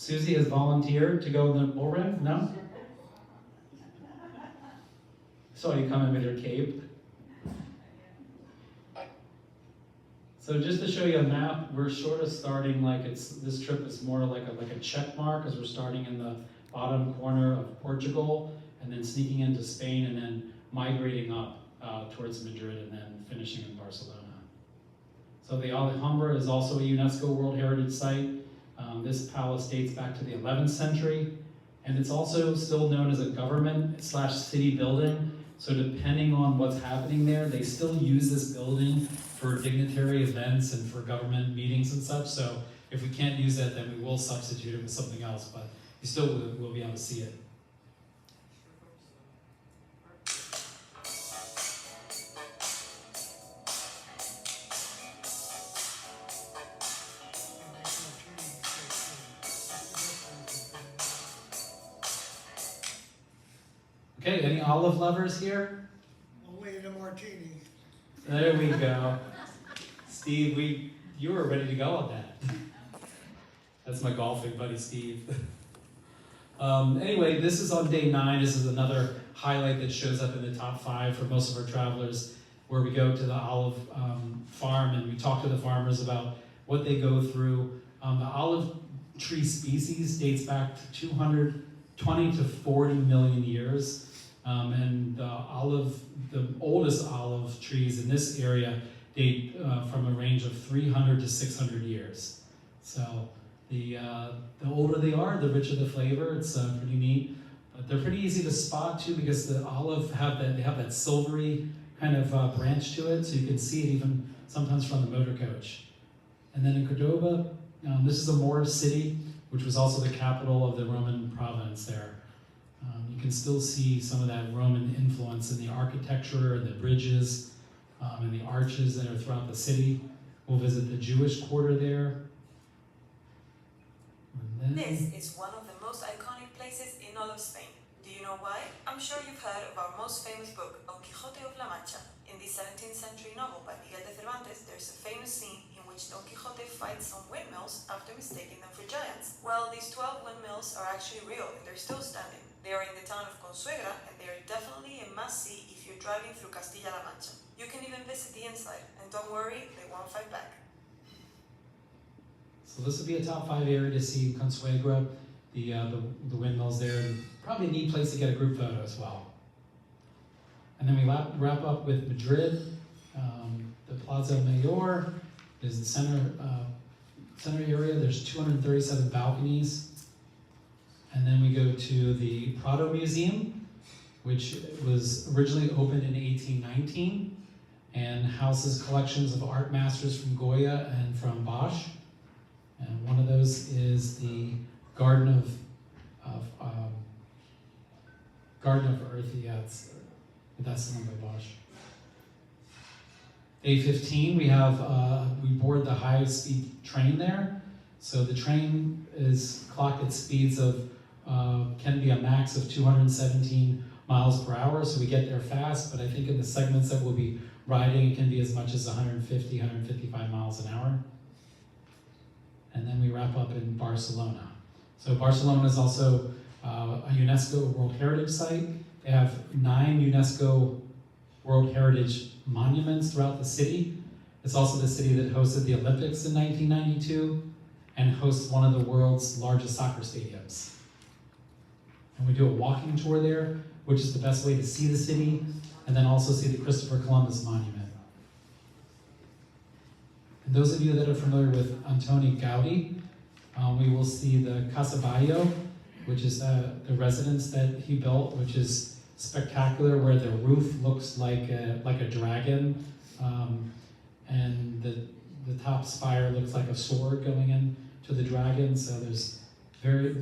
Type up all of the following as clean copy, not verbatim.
Susie has volunteered to go in the bull ring? No? Saw you coming with your cape. So just to show you a map, we're sort of starting like this trip is more like a check mark, because we're starting in the bottom corner of Portugal and then sneaking into Spain and then migrating up towards Madrid and then finishing in Barcelona. So the Alhambra is also a UNESCO World Heritage Site. This palace dates back to the 11th century, and it's also still known as a government/city building. So depending on what's happening there, they still use this building for dignitary events and for government meetings and such. So if we can't use that, then we will substitute it with something else, but you still will be able to see it. Okay, any olive lovers here? Only in a martini. There we go. Steve, you were ready to go on that. That's my golfing buddy, Steve. Anyway, this is on day 9. This is another highlight that shows up in the top 5 for most of our travelers, where we go to the olive farm and we talk to the farmers about what they go through. The olive tree species dates back to 220 to 40 million years. And the oldest olive trees in this area date from a range of 300 to 600 years. So the older they are, the richer the flavor. It's pretty neat. But they're pretty easy to spot too, because the olive have that silvery kind of branch to it, so you can see it even sometimes from the motor coach. And then in Cordoba, this is a Moorish city, which was also the capital of the Roman province there. You can still see some of that Roman influence in the architecture and the bridges and the arches that are throughout the city. We'll visit the Jewish quarter there. This is one of the most iconic places in all of Spain. Do you know why? I'm sure you've heard of our most famous book, Don Quixote of La Mancha. In the 17th century novel by Miguel de Cervantes, there's a famous scene in which Don Quixote fights some windmills after mistaking them for giants. Well, these 12 windmills are actually real and they're still standing. They are in the town of Consuegra, and they are definitely a must-see if you're driving through Castilla-La Mancha. You can even visit the inside, and don't worry, they won't fight back. So this would be a top 5 area to see Consuegra, the windmills there, and probably a neat place to get a group photo as well. And then we wrap up with Madrid. The Plaza Mayor is the center area. There's 237 balconies. And then we go to the Prado Museum, which was originally opened in 1819 and houses collections of art masters from Goya and from Bosch. And one of those is the Garden of Earth. Yeah, that's the one by Bosch. Day 15, we board the highest speed train there. So the train is clocked at speeds of can be a max of 217 miles per hour, so we get there fast, but I think in the segments that we'll be riding, it can be as much as 150, 155 miles an hour. And then we wrap up in Barcelona. So Barcelona is also a UNESCO World Heritage Site. They have 9 UNESCO World Heritage monuments throughout the city. It's also the city that hosted the Olympics in 1992 and hosts one of the world's largest soccer stadiums. And we do a walking tour there, which is the best way to see the city, and then also see the Christopher Columbus Monument. And those of you that are familiar with Antoni Gaudi, we will see the Casa Batlló, which is the residence that he built, which is spectacular, where the roof looks like a dragon, and the top spire looks like a sword going in to the dragon. So there's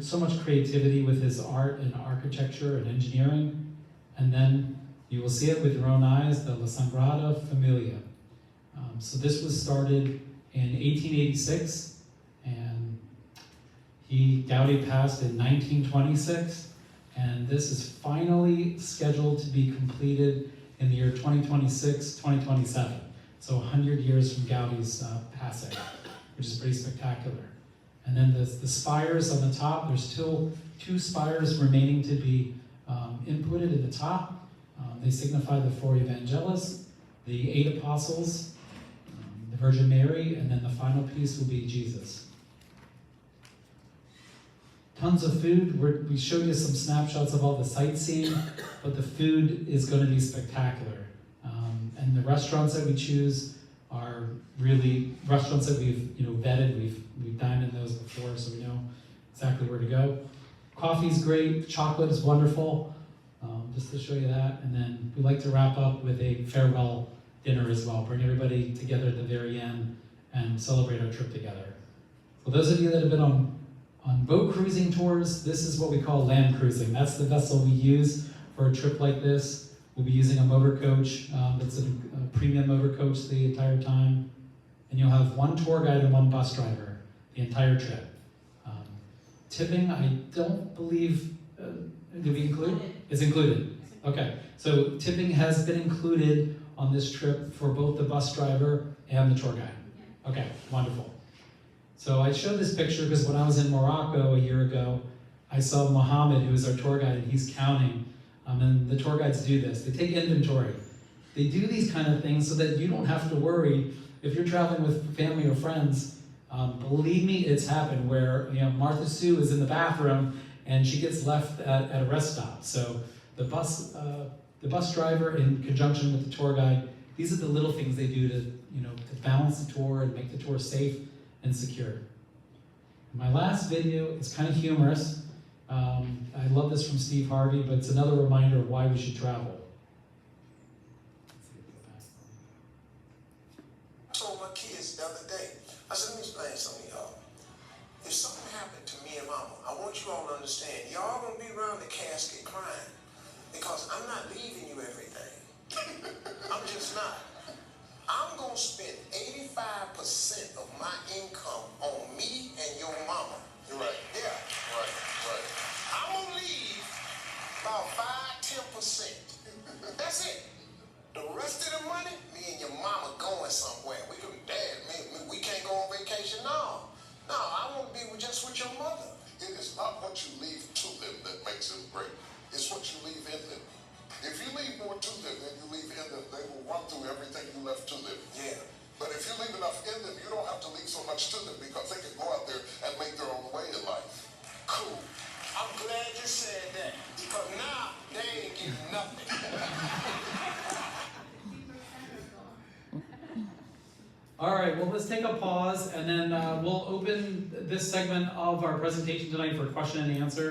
so much creativity with his art and architecture and engineering. And then you will see it with your own eyes, the La Sagrada Familia. So this was started in 1886, and Gaudi passed in 1926, and this is finally scheduled to be completed in the year 2026, 2027. So 100 years from Gaudi's passing, which is pretty spectacular. And then the spires on the top, there's still 2 spires remaining to be inputted at the top. They signify the 4 evangelists, the 8 apostles, the Virgin Mary, and then the final piece will be Jesus. Tons of food. We showed you some snapshots of all the sightseeing, but the food is going to be spectacular. And the restaurants that we choose are really restaurants that we've vetted. We've dined in those before, so we know exactly where to go. Coffee's great. Chocolate is wonderful. Just to show you that. And then we like to wrap up with a farewell dinner as well. Bring everybody together at the very end and celebrate our trip together. For those of you that have been on boat cruising tours, this is what we call land cruising. That's the vessel we use for a trip like this. We'll be using a motor coach that's a premium motor coach the entire time. And you'll have 1 tour guide and 1 bus driver the entire trip. Tipping, I don't believe, did we include? It's included. Okay, so tipping has been included on this trip for both the bus driver and the tour guide. Okay, wonderful. So I showed this picture because when I was in Morocco a year ago, I saw Mohammed, who is our tour guide, and he's counting. And the tour guides do this. They take inventory. They do these kind of things so that you don't have to worry if you're traveling with family or friends. Believe me, it's happened where Martha Sue is in the bathroom and she gets left at a rest stop. So the bus driver, in conjunction with the tour guide, these are the little things they do to balance the tour and make the tour safe and secure. My last video is kind of humorous. I love this from Steve Harvey, but it's another reminder of why we should travel. I told my kids the other day, I said, let me explain something to y'all. If something happened to me and Mama, I want you all to understand, y'all gonna be around the casket crying because I'm not leaving you everything. I'm just not. I'm gonna spend 85% of my income on me and your mama. You're right. Yeah. Right. I'm gonna leave about 5-10%. That's it. The rest of the money, me and your mama going somewhere. We can, Dad, we can't go on vacation. No, I want to be just with your mother. It is not what you leave to them that makes them great. It's what you leave in them. If you leave more to them than you leave in them, they will run through everything you left to them. Yeah. But if you leave enough in them, you don't have to leave so much to them because they can go out there and make their own way in life. Cool. I'm glad you said that because now they ain't getting nothing. All right, well, let's take a pause, and then we'll open this segment of our presentation tonight for question and answer.